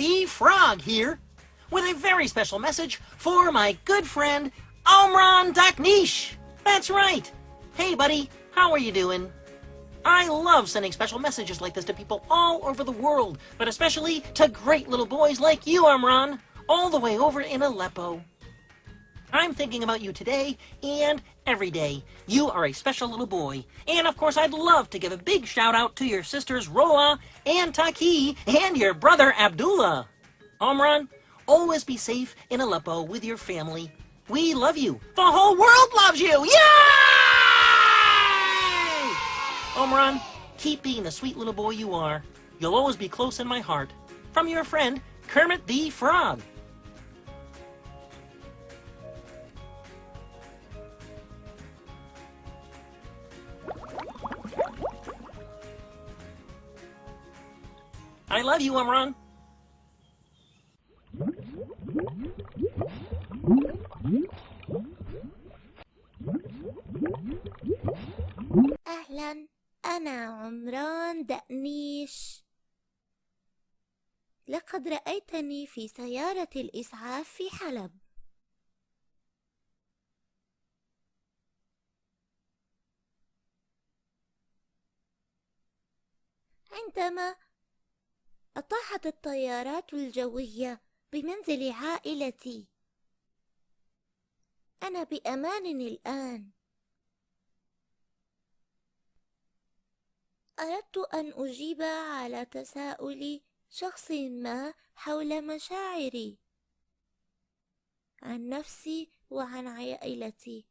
the Frog here with a very special message for my good friend Omran Daknish. That's right. Hey buddy, how are you doing? I love sending special messages like this to people all over the world, but especially to great little boys like you, Omran, all the way over in Aleppo. I'm thinking about you today and every day. You are a special little boy. And of course, I'd love to give a big shout out to your sisters Roa and Taki and your brother Abdullah. Omran, always be safe in Aleppo with your family. We love you. The whole world loves you. Yay! Omran, keep being the sweet little boy you are. You'll always be close in my heart. From your friend, Kermit the Frog. I love you, Omran. أهلا، أنا عمران دقنيش. لقد رأيتني في سيارة الإسعاف في حلب. عندما أطاحت الطيارات الجوية بمنزل عائلتي. أنا بأمان الآن. أردت أن أجيب على تساؤل شخص ما حول مشاعري عن نفسي وعن عائلتي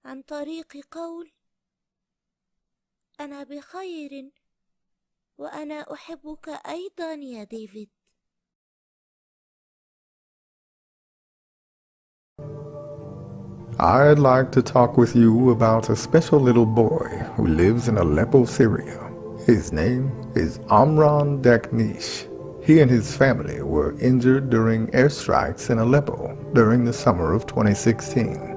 عن طريق قول أنا بخير وأنا أحبك أيضا يا ديفيد. I'd like to talk with you about a special little boy who lives in Aleppo, Syria. His name is Omran Daknish. He and his family were injured during airstrikes in Aleppo during the summer of 2016.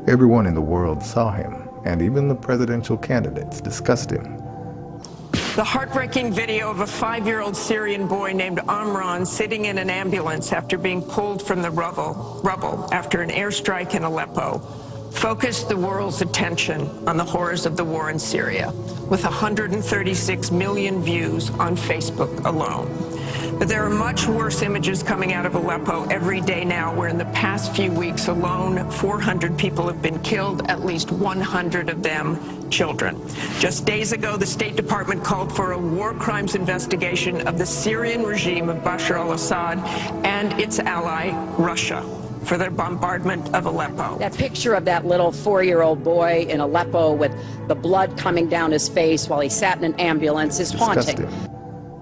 Everyone in the world saw him, and even the presidential candidates discussed him. The heartbreaking video of a 5-year-old Syrian boy named Omran sitting in an ambulance after being pulled from the rubble after an airstrike in Aleppo focused the world's attention on the horrors of the war in Syria, with 136 million views on Facebook alone. But there are much worse images coming out of Aleppo every day now, where in the past few weeks alone, 400 people have been killed, at least 100 of them children. Just days ago, the State Department called for a war crimes investigation of the Syrian regime of Bashar al-Assad and its ally, Russia, for their bombardment of Aleppo. That picture of that little 4-year-old boy in Aleppo with the blood coming down his face while he sat in an ambulance is haunting.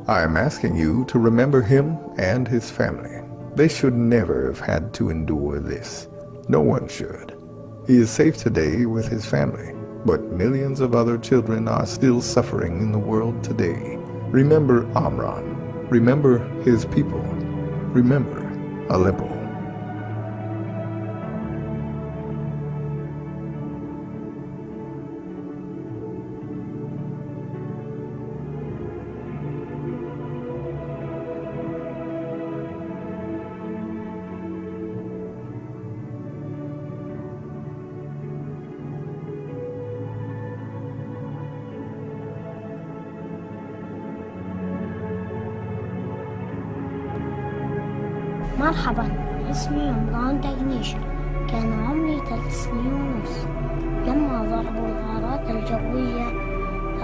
I am asking you to remember him and his family. They should never have had to endure this. No one should. He is safe today with his family, but millions of other children are still suffering in the world today. Remember Omran. Remember his people. Remember Aleppo. مرحبا، اسمي عمران دقنيش. كان عمري 3 سنين ونص لما ضربوا الغارات الجوية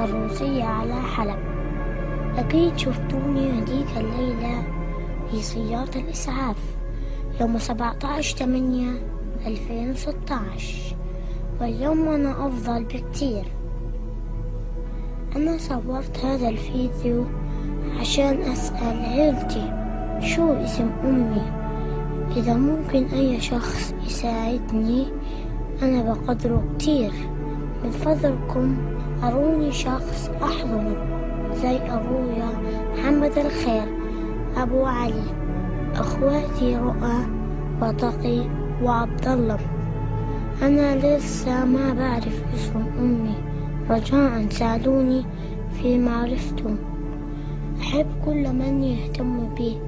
الروسية على حلب. أكيد شفتوني هديك الليلة في سيارة الإسعاف يوم 17/8/2016، واليوم أنا أفضل بكتير. أنا صورت هذا الفيديو عشان أسأل عيلتي شو اسم أمي، إذا ممكن أي شخص يساعدني أنا بقدره كتير. من فضلكم أروني شخص أحضنه زي أبويا محمد الخير، أبو علي، أخواتي رؤى وتقي وعبد الله. أنا لسه ما بعرف اسم أمي، رجاء ساعدوني في معرفته. أحب كل من يهتم بي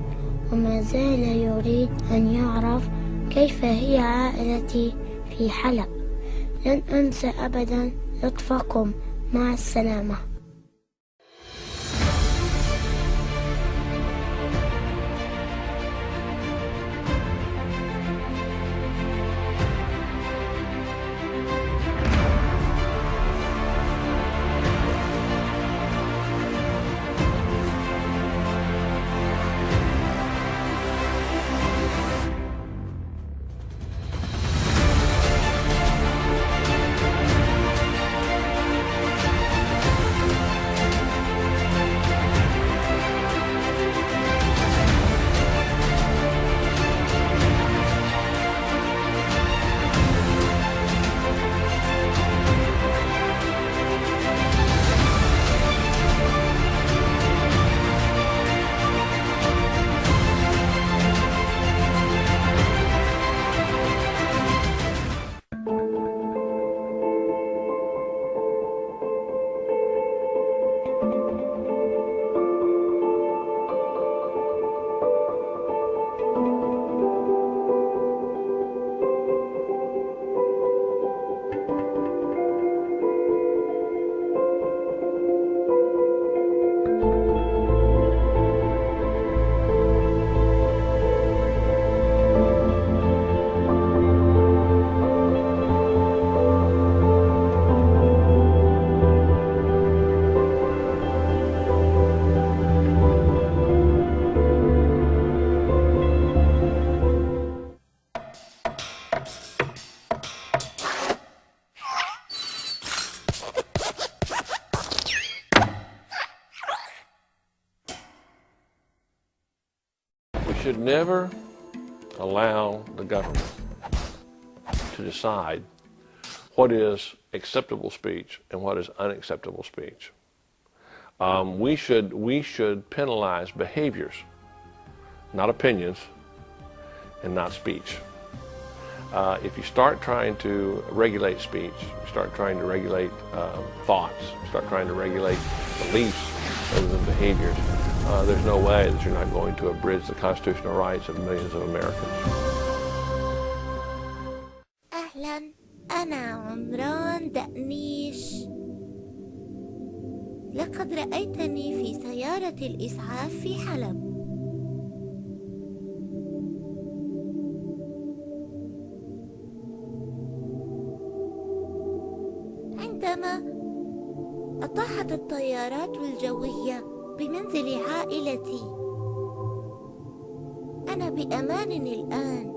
وما زال يريد أن يعرف كيف هي عائلتي في حلب. لن أنسى أبدا لطفكم. مع السلامة. We should never allow the government to decide what is acceptable speech and what is unacceptable speech. We should penalize behaviors, not opinions, and not speech. If you start trying to regulate speech, you start trying to regulate thoughts, start trying to regulate beliefs rather than behaviors, there's no way that you're not going to abridge the constitutional rights of millions of Americans. أهلا، أنا عمران دقنيش. لقد رأيتني في سيارة الإسعاف في حلب. عندما أطاحت الطيارات الجوية بمنزل عائلتي. أنا بأمان الآن.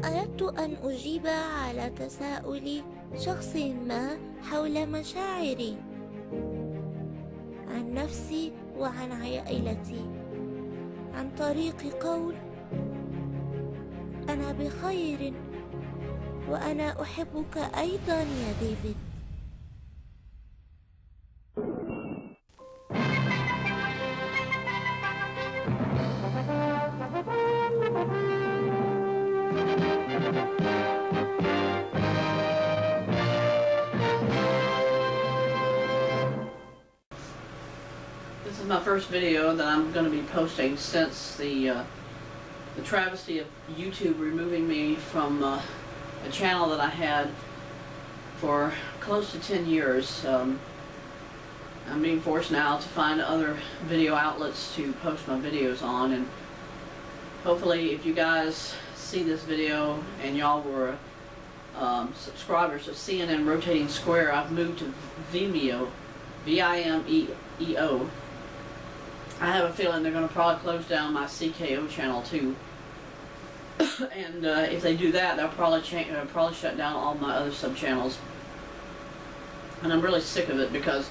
أردت أن أجيب على تساؤل شخص ما حول مشاعري عن نفسي وعن عائلتي عن طريق قول أنا بخير وأنا أحبك أيضا يا ديفيد. This is my first video that I'm going to be posting since the travesty of YouTube removing me from a channel that I had for close to 10 years. I'm being forced now to find other video outlets to post my videos on, and hopefully if you guys see this video and y'all were subscribers of CNN Rotating Square, I've moved to Vimeo, V-I-M-E-O. I have a feeling they're going to probably close down my CKO channel too. And if they do that, they'll probably shut down all my other sub-channels. And I'm really sick of it because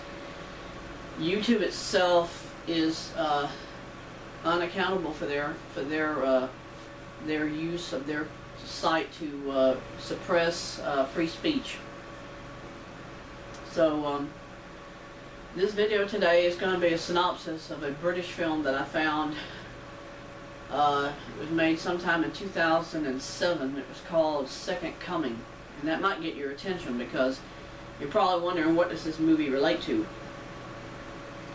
YouTube itself is unaccountable for their use of their site to suppress free speech. So this video today is going to be a synopsis of a British film that I found. It was made sometime in 2007. It was called Second Coming, and that might get your attention because you're probably wondering, what does this movie relate to?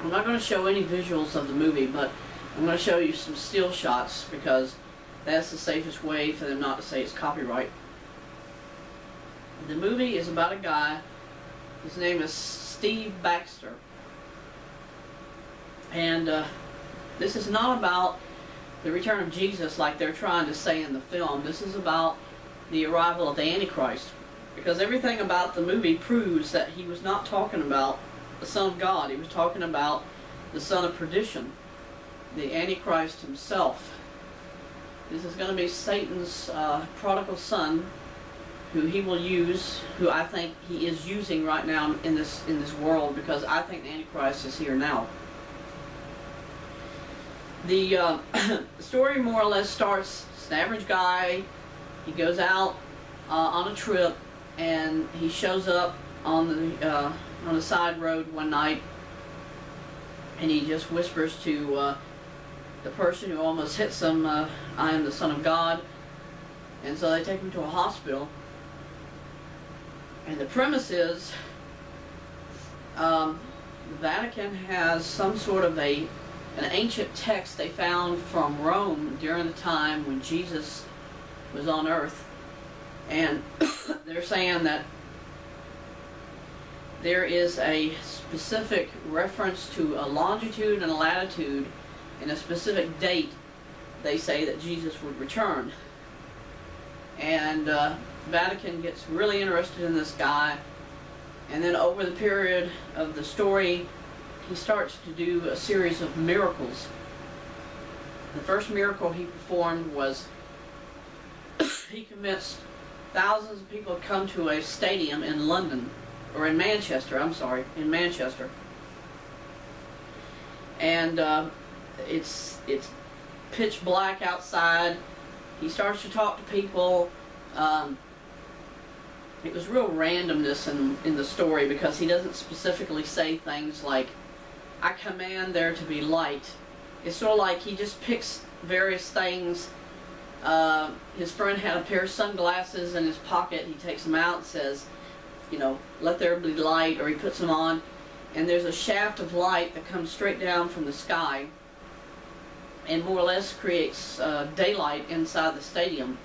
I'm not going to show any visuals of the movie, but I'm going to show you some still shots because that's the safest way for them not to say it's copyright. The movie is about a guy, his name is Steve Baxter. And this is not about the return of Jesus like they're trying to say in the film. This is about the arrival of the Antichrist. Because everything about the movie proves that he was not talking about the Son of God. He was talking about the son of perdition, the Antichrist himself. This is going to be Satan's prodigal son, who he will use, who I think he is using right now in this world, because I think the Antichrist is here now. The story more or less starts, it's an average guy, he goes out on a trip, and he shows up on the side road one night, and he just whispers to the person who almost hits him, I am the Son of God. And so they take him to a hospital. And the premise is the Vatican has some sort of an ancient text they found from Rome during the time when Jesus was on earth. And they're saying that there is a specific reference to a longitude and a latitude and a specific date they say that Jesus would return. And Vatican gets really interested in this guy, and then over the period of the story he starts to do a series of miracles. The first miracle he performed was he convinced thousands of people to come to a stadium in London, or in Manchester, I'm sorry, in Manchester. And it's pitch black outside. He starts to talk to people. It was real randomness in the story, because he doesn't specifically say things like, I command there to be light. It's sort of like he just picks various things. His friend had a pair of sunglasses in his pocket. He takes them out and says, you know, let there be light, or he puts them on, and there's a shaft of light that comes straight down from the sky and more or less creates daylight inside the stadium.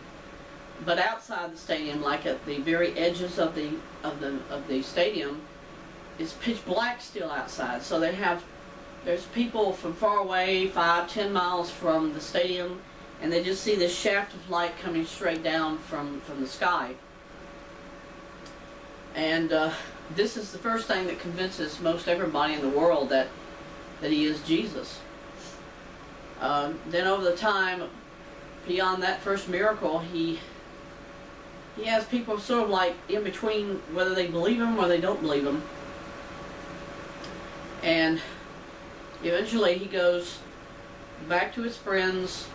But outside the stadium, like at the very edges of the stadium, it's pitch black still outside. So there's people from far away, 5-10 miles from the stadium, and they just see this shaft of light coming straight down from the sky. And this is the first thing that convinces most everybody in the world that he is Jesus. Then over the time, beyond that first miracle, he has people sort of like in between whether they believe him or they don't believe him. And eventually he goes back to his friends,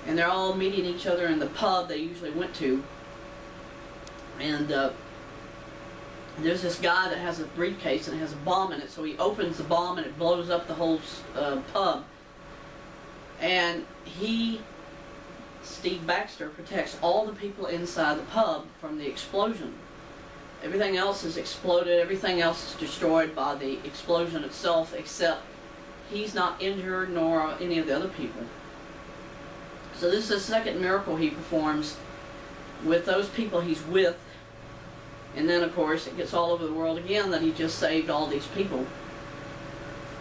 and they're all meeting each other in the pub they usually went to. And there's this guy that has a briefcase and it has a bomb in it, so he opens the bomb and it blows up the whole pub. And Steve Baxter, protects all the people inside the pub from the explosion. Everything else is exploded, everything else is destroyed by the explosion itself, except he's not injured, nor any of the other people. So this is the second miracle he performs with those people he's with. And then, of course, it gets all over the world again that he just saved all these people.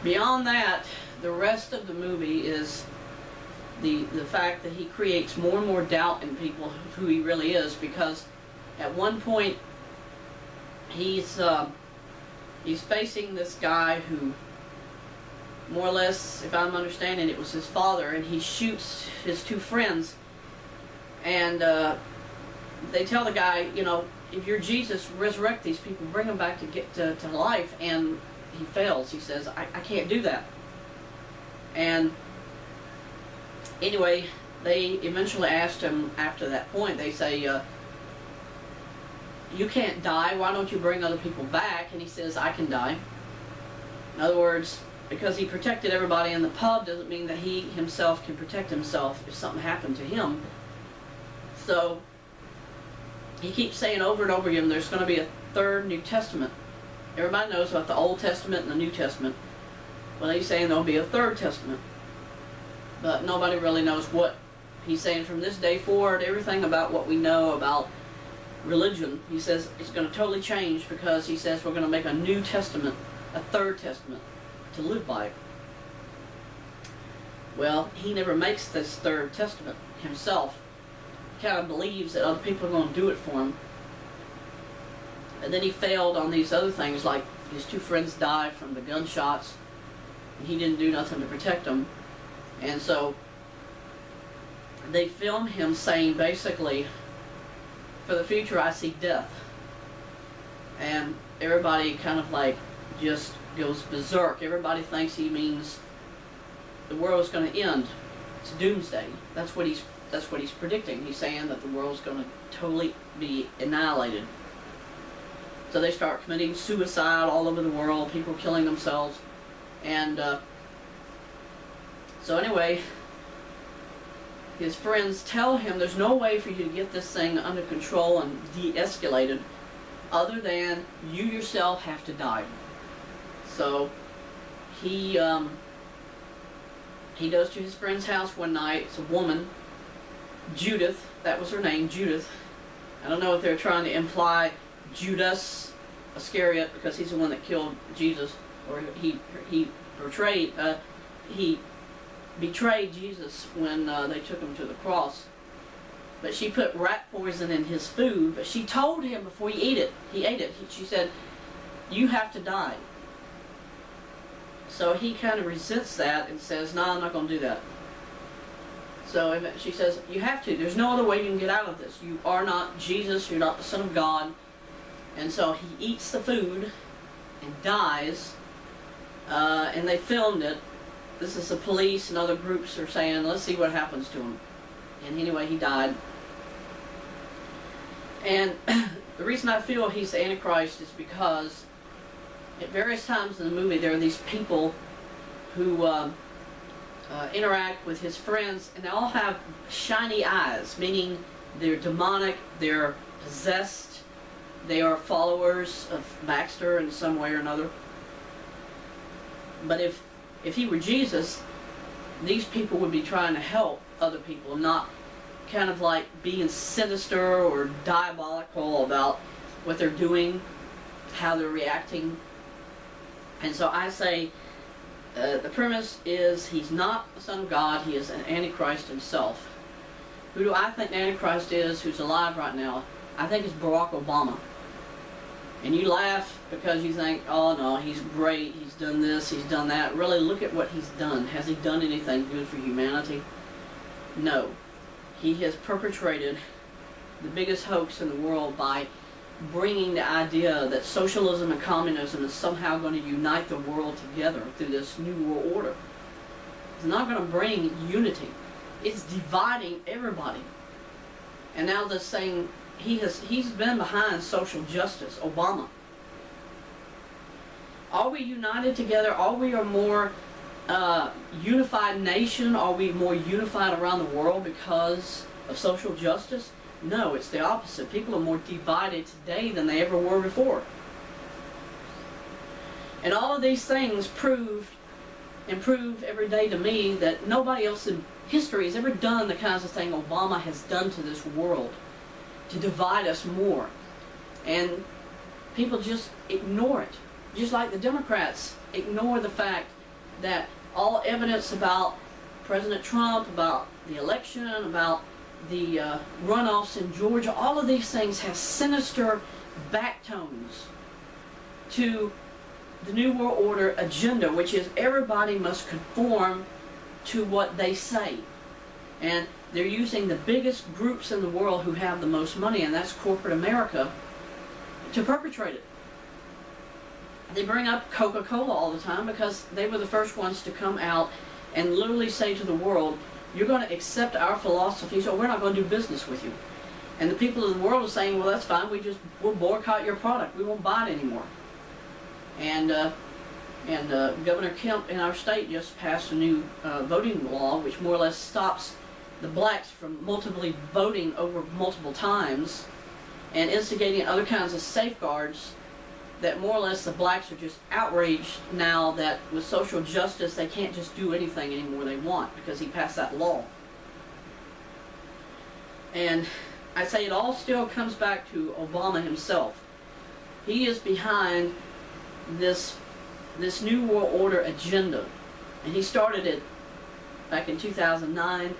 Beyond that, the rest of the movie is the fact that he creates more and more doubt in people of who he really is, because at one point he's facing this guy who, more or less, if I'm understanding, it was his father, and he shoots his two friends. And they tell the guy, you know, if you're Jesus, resurrect these people, bring them back to life. And he fails. He says, I can't do that. And anyway, they eventually asked him after that point, they say, you can't die, why don't you bring other people back? And he says, I can die. In other words, because he protected everybody in the pub doesn't mean that he himself can protect himself if something happened to him. So he keeps saying over and over again, there's going to be a third New Testament. Everybody knows about the Old Testament and the New Testament. Well, he's saying there'll be a third testament. But nobody really knows what. He's saying from this day forward, everything about what we know about religion, he says it's going to totally change, because he says we're going to make a new testament, a third testament, to live by. Well, he never makes this third testament himself. He kind of believes that other people are going to do it for him. And then he failed on these other things, like his 2 friends died from the gunshots, and he didn't do nothing to protect them. And so they filmed him saying, basically, for the future I see death. And everybody kind of like just goes berserk. Everybody thinks he means the world's going to end. It's doomsday. That's what he's predicting. He's saying that the world's going to totally be annihilated. So they start committing suicide all over the world, people killing themselves. And so anyway, his friends tell him there's no way for you to get this thing under control and de-escalated other than you yourself have to die. So he goes to his friend's house one night. It's a woman, Judith, that was her name, Judith. I don't know if they're trying to imply Judas Iscariot, because he's the one that killed Jesus, or he betrayed Jesus when they took him to the cross. But she put rat poison in his food, but she told him before he ate it. She said, "You have to die." So he kind of resents that and says, "No, I'm not going to do that." So she says, "You have to. There's no other way you can get out of this. You are not Jesus. You're not the Son of God." And so he eats the food and dies. And they filmed it. This is the police and other groups are saying, let's see what happens to him. And anyway, he died. And the reason I feel he's the Antichrist is because at various times in the movie there are these people who interact with his friends, and they all have shiny eyes, meaning they're demonic, they're possessed, they are followers of Baxter in some way or another. But if he were Jesus, these people would be trying to help other people, not kind of like being sinister or diabolical about what they're doing, how they're reacting. And so I say the premise is he's not the Son of God, he is an Antichrist himself. Who do I think the Antichrist is who's alive right now? I think it's Barack Obama. And you laugh because you think, oh no, he's great, he's done this, he's done that. Really, look at what he's done. Has he done anything good for humanity? No. He has perpetrated the biggest hoax in the world by bringing the idea that socialism and communism is somehow going to unite the world together through this new world order. It's not going to bring unity. It's dividing everybody. And now this saying, he's been behind social justice, Obama. Are we united together? Are we a more unified nation? Are we more unified around the world because of social justice? No, it's the opposite. People are more divided today than they ever were before. And all of these things prove every day to me that nobody else in history has ever done the kinds of thing Obama has done to this world, to divide us more. And people just ignore it. Just like the Democrats ignore the fact that all evidence about President Trump, about the election, about the runoffs in Georgia, all of these things have sinister backtones to the New World Order agenda, which is everybody must conform to what they say. And they're using the biggest groups in the world who have the most money, and that's corporate America, to perpetrate it. They bring up Coca-Cola all the time because they were the first ones to come out and literally say to the world, you're going to accept our philosophies or we're not going to do business with you. And the people of the world are saying, well, that's fine, we'll boycott your product, we won't buy it anymore. And Governor Kemp in our state just passed a new voting law which more or less stops the blacks from multiply voting over multiple times and instigating other kinds of safeguards that more or less the blacks are just outraged now that with social justice they can't just do anything anymore they want because he passed that law. And I say it all still comes back to Obama himself. He is behind this New World Order agenda. And he started it back in 2009.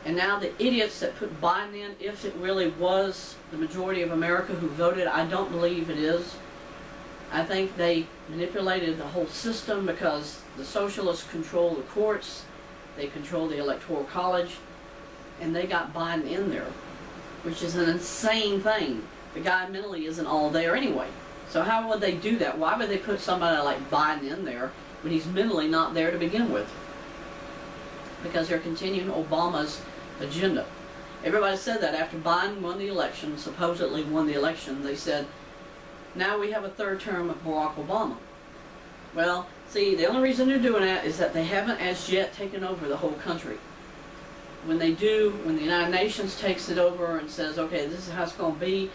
And now the idiots that put Biden in, if it really was the majority of America who voted, I don't believe it is. I think they manipulated the whole system because the socialists control the courts, they control the Electoral College, and they got Biden in there, which is an insane thing. The guy mentally isn't all there anyway. So how would they do that? Why would they put somebody like Biden in there when he's mentally not there to begin with? Because they're continuing Obama's agenda. Everybody said that after Biden won the election, supposedly won the election, they said, now we have a third term of Barack Obama. Well, see, the only reason they're doing that is that they haven't as yet taken over the whole country. When they do, when the United Nations takes it over and says, okay, this is how it's going to be,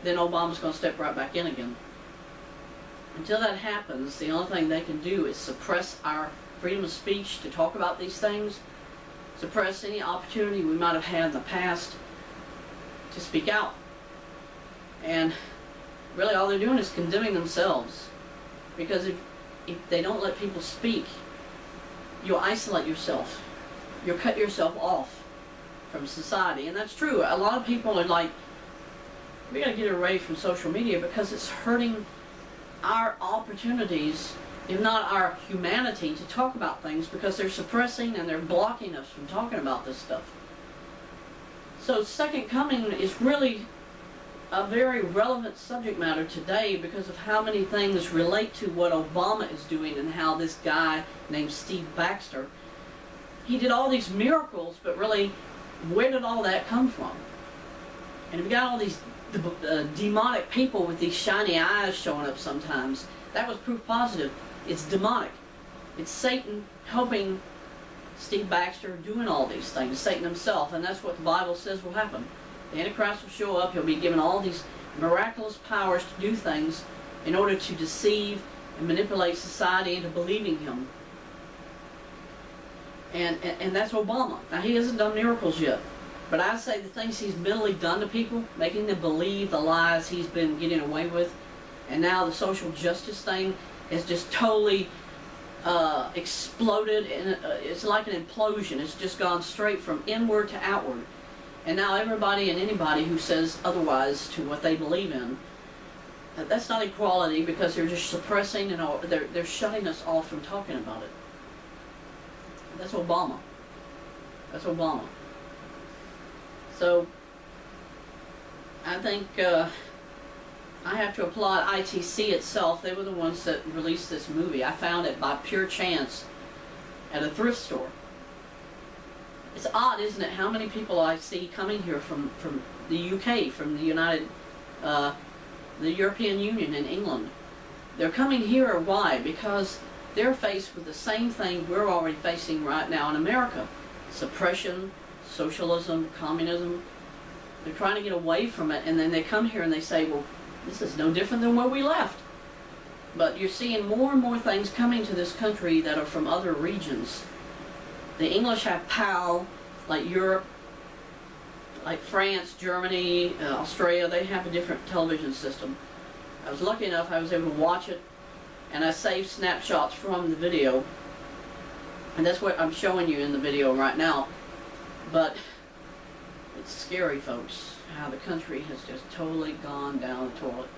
then Obama's going to step right back in again. Until that happens, the only thing they can do is suppress our freedom of speech to talk about these things, suppress any opportunity we might have had in the past to speak out. And really all they're doing is condemning themselves. Because if they don't let people speak, you'll isolate yourself. You'll cut yourself off from society. And that's true. A lot of people are like, we got to get away from social media because it's hurting our opportunities, if not our humanity, to talk about things, because they're suppressing and they're blocking us from talking about this stuff. So Second Coming is really a very relevant subject matter today because of how many things relate to what Obama is doing and how this guy named Steve Baxter, he did all these miracles, but really, where did all that come from? And if you got all these demonic people with these shiny eyes showing up sometimes, that was proof positive. It's demonic. It's Satan helping Steve Baxter doing all these things, Satan himself, and that's what the Bible says will happen. The Antichrist will show up, he'll be given all these miraculous powers to do things in order to deceive and manipulate society into believing him. And that's Obama. Now he hasn't done miracles yet, but I say the things he's mentally done to people, making them believe the lies he's been getting away with, and now the social justice thing has just totally exploded, and it's like an implosion. It's just gone straight from inward to outward. And now everybody and anybody who says otherwise to what they believe in, that's not equality, because they're just suppressing and they're shutting us off from talking about it. That's Obama. That's Obama. So I think I have to applaud ITC itself. They were the ones that released this movie. I found it by pure chance at a thrift store. It's odd, isn't it, how many people I see coming here from the UK, from the European Union and England. They're coming here. Why? Because they're faced with the same thing we're already facing right now in America. Suppression, socialism, communism. They're trying to get away from it, and then they come here and they say, well, this is no different than where we left. But you're seeing more and more things coming to this country that are from other regions. The English have PAL, like Europe, like France, Germany, Australia. They have a different television system. I was lucky enough I was able to watch it, and I saved snapshots from the video, and that's what I'm showing you in the video right now. But it's scary, folks, how the country has just totally gone down the toilet.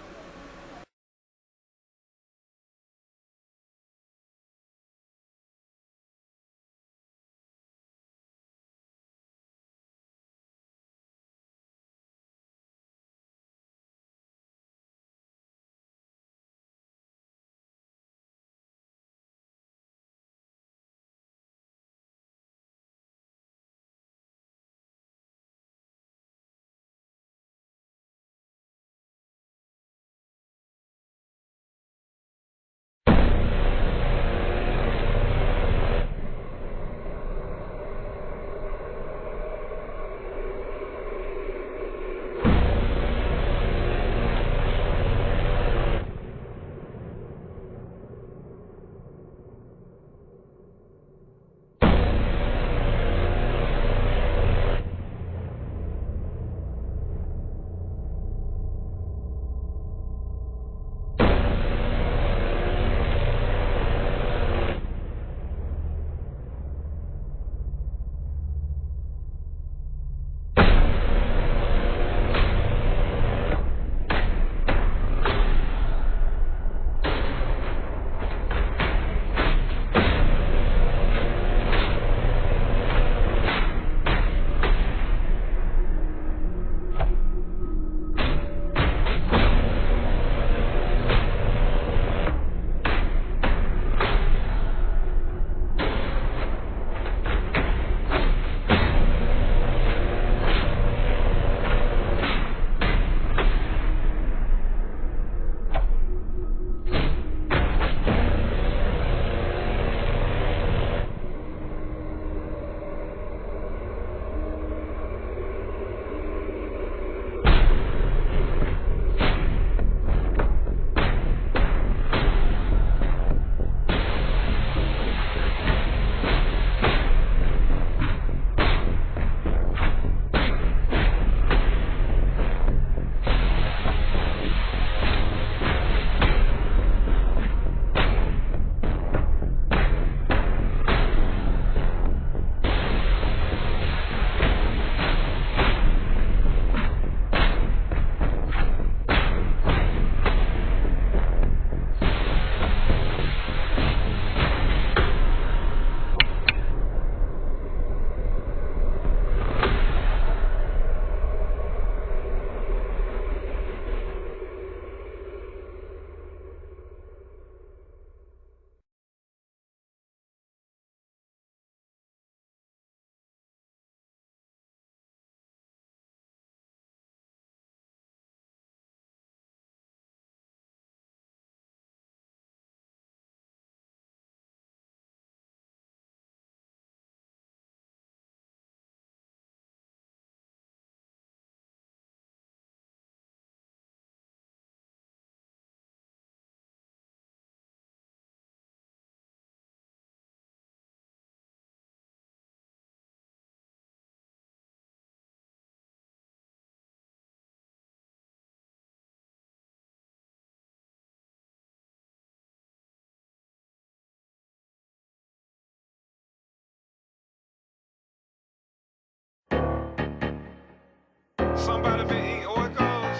somebody been eating Oikos?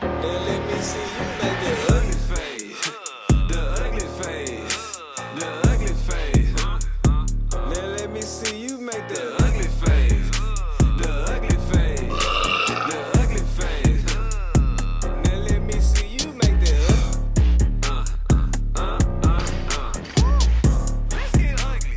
Now let me see you make the ugly face. The ugly face. The ugly face. Now let me see you make the ugly face. The ugly face. The ugly face. Now let me see you make the Let's get ugly.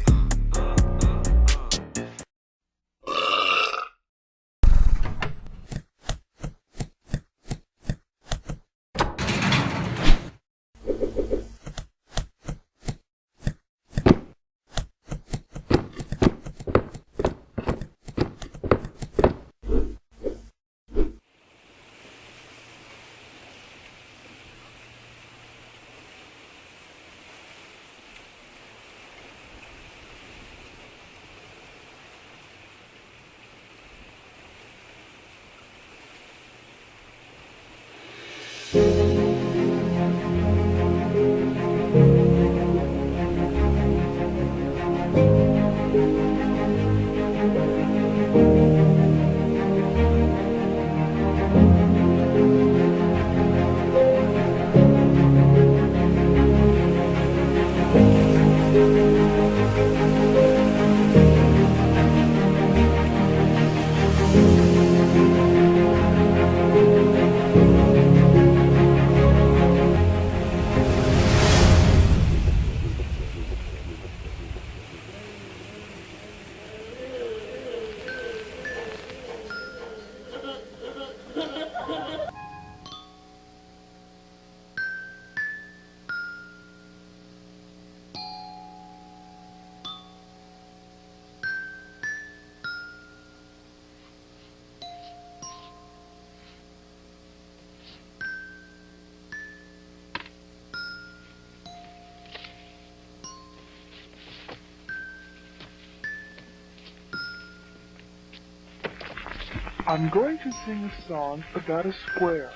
I'm going to sing a song about a square,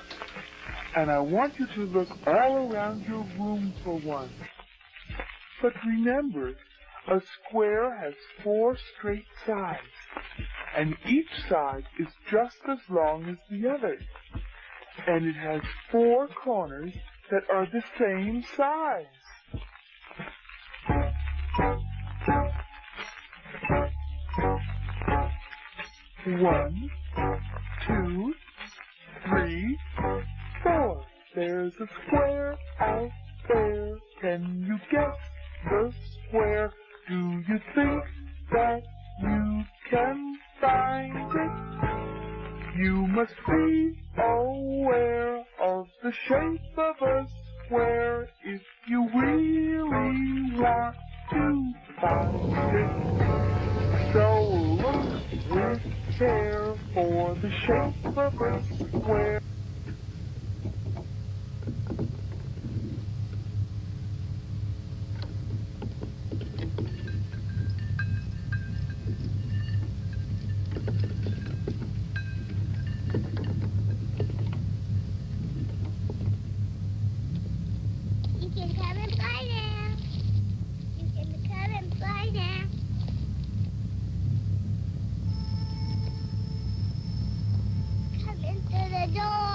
and I want you to look all around your room for one. But remember, a square has 4 straight sides, and each side is just as long as the other, and it has 4 corners that are the same size. One, 2, 3, 4. There's a square out there. Can you guess the square? Do you think that you can find it? You must be aware of the shape of a square if you really want to find it. So look with care for the shape of a square. You can come and play now. You can come and play now. Come into the door.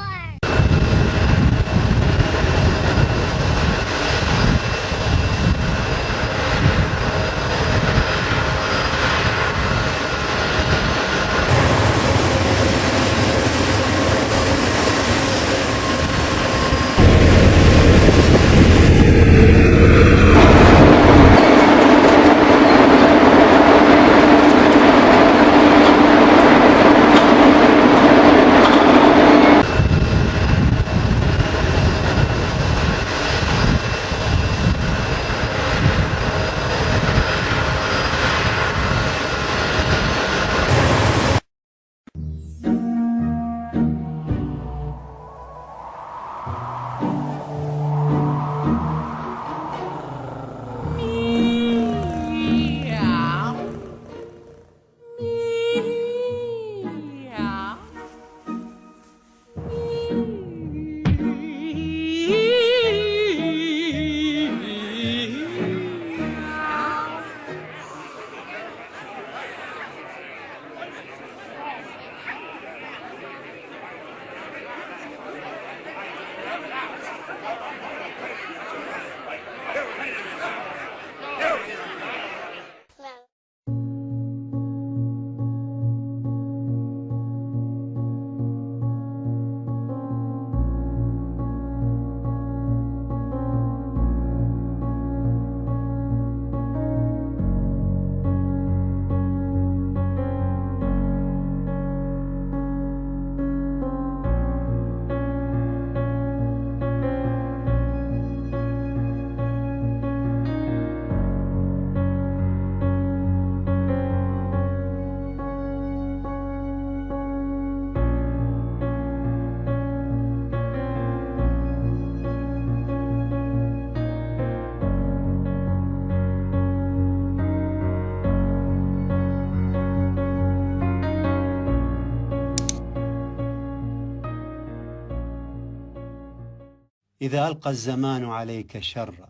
إذا ألقى الزمان عليك شرا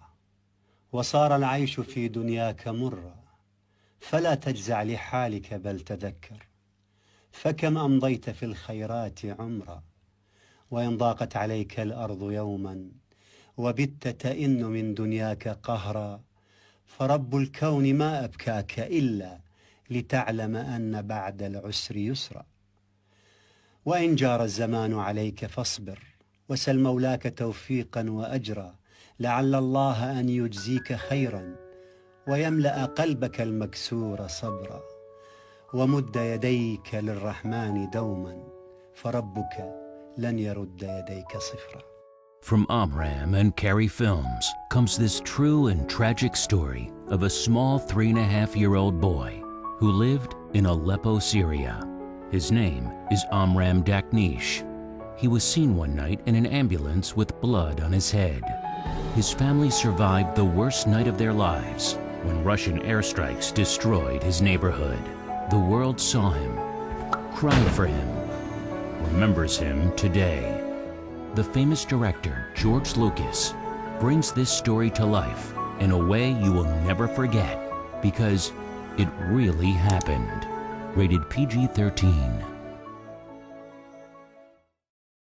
وصار العيش في دنياك مرا فلا تجزع لحالك بل تذكر فكم أمضيت في الخيرات عمرا وإن ضاقت عليك الأرض يوما وبت تئن من دنياك قهرا فرب الكون ما أبكاك إلا لتعلم أن بعد العسر يسرا وإن جار الزمان عليك فاصبر وسل مولاك توفيقا وأجرا لعل الله أن يجزيك خيرا ويملأ قلبك المكسور صبرا ومد يديك للرحمن دوما فربك لن يرد يديك صفرا. From Amram and Carrie Films comes this true and tragic story of a small 3.5-year-old boy who lived in Aleppo, Syria. His name is Amram Daknish. He was seen one night in an ambulance with blood on his head. His family survived the worst night of their lives when Russian airstrikes destroyed his neighborhood. The world saw him, cried for him, remembers him today. The famous director, George Lucas, brings this story to life in a way you will never forget because it really happened. Rated PG-13.